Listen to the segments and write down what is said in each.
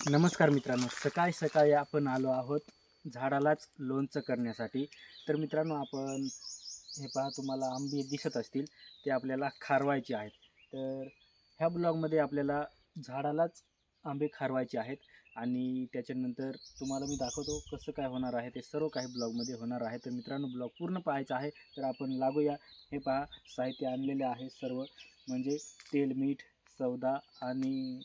नमस्कार मित्रांनो, सकाळी सकाळी आपण आलो आहोत झाडालाच लोणचं करण्यासाठी. तर मित्रांनो, आपण हे पहा, तुम्हाला आंबे दिसत असतील, ते आपल्याला खारवायचे आहेत. तर ह्या ब्लॉगमध्ये आपल्याला झाडालाच आंबे खारवायचे आहेत आणि त्याच्यानंतर तुम्हाला मी दाखवतो कसं काय होणार आहे. ते सर्व काही ब्लॉगमध्ये होणार आहे. तर मित्रांनो, ब्लॉग पूर्ण पाहायचा आहे. तर आपण लागूया. हे पहा, साहित्य आणलेले आहे सर्व, म्हणजे तेल, मीठ, सौदा आणि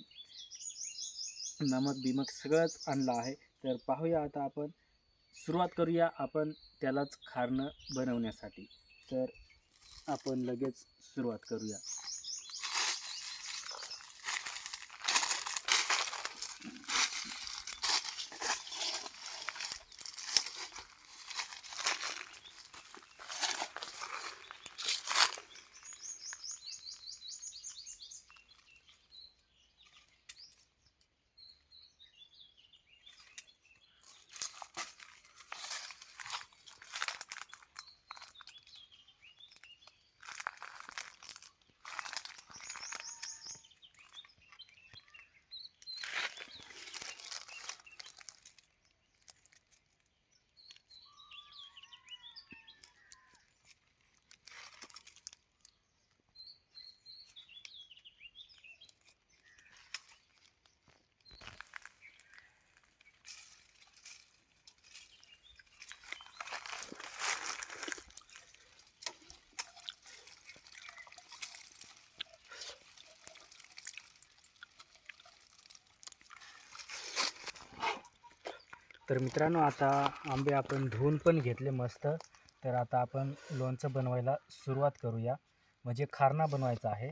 नमक बिमक सगळंच आणलं आहे. तर पाहूया, आता आपण सुरुवात करूया आपण त्यालाच खारणं बनवण्यासाठी. तर आपण लगेच सुरुवात करूया. तर मित्रांनो, आता आंबे आपण धुवून पण घेतले मस्त. तर आता आपण लोणचं बनवायला सुरुवात करूया, म्हणजे खारणा बनवायचा आहे.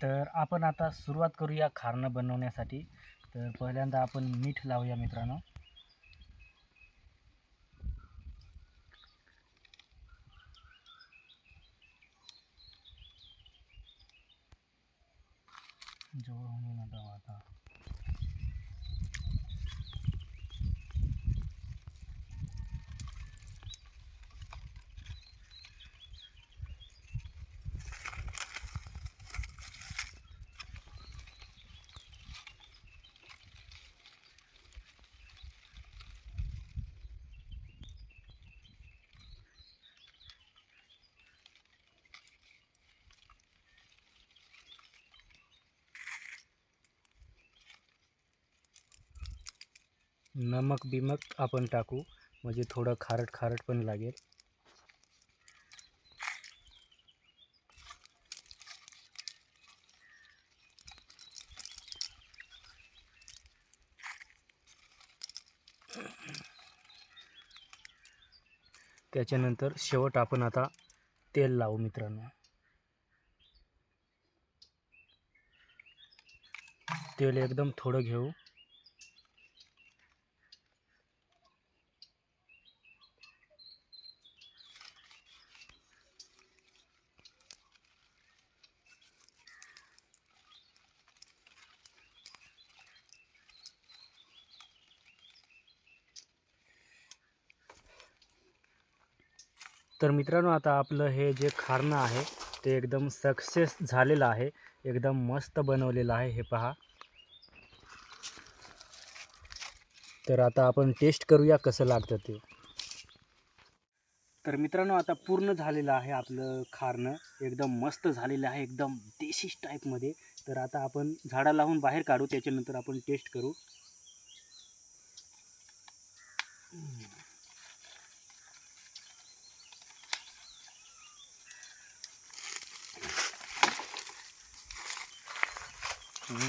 तर आपण आता सुरुवात करूया खारणं बनवण्यासाठी. तर पहिल्यांदा आपण मीठ लावूया मित्रांनो. जवळ होऊन आता नमक बिमक आपण टाकू, म्हणजे थोडं खारट खारट पण लागेल. त्याच्यानंतर शेवट आपण आता तेल लावू मित्रांनो. तेल एकदम थोडं घेऊ. तर मित्रांनो, आता आपलं हे जे खारणं आहे ते एकदम सक्सेस झालेलं आहे. एकदम मस्त बनवलेलं आहे, हे पहा. तर आता आपण टेस्ट करूया कसं लागतं ते. तर मित्रांनो, आता पूर्ण झालेलं आहे आपलं खारणं. एकदम मस्त झालेलं आहे, एकदम देशी टाईपमध्ये. तर आता आपण झाडा लावून बाहेर काढू, त्याच्यानंतर आपण टेस्ट करू.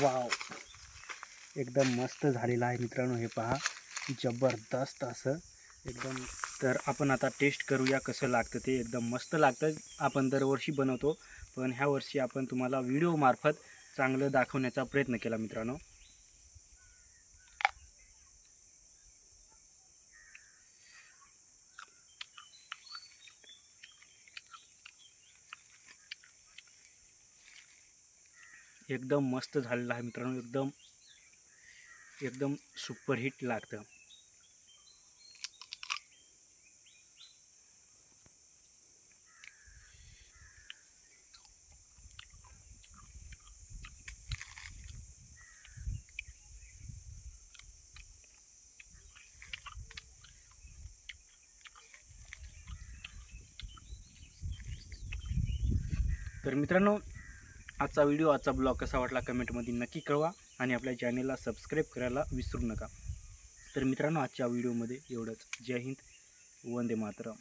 वाव, एकदम मस्त झालेलं आहे मित्रांनो, हे पहा. जबरदस्त असं एकदम. तर आपण आता टेस्ट करूया कसं लागतं ते. एकदम मस्त लागतं. आपण दरवर्षी बनवतो, पण ह्या वर्षी आपण तुम्हाला व्हिडिओमार्फत चांगलं दाखवण्याचा प्रयत्न केला मित्रांनो. एकदम मस्त झालेलं आहे मित्रांनो, एकदम एकदम सुपरहिट लागतं. तर मित्रांनो, आजचा ब्लॉग कसा वाटला कमेंटमध्ये नक्की कळवा आणि आपल्या चॅनेलला सबस्क्राईब करायला विसरू नका. तर मित्रांनो, आजच्या व्हिडिओमध्ये एवढंच. जय हिंद, वंदे मातरम.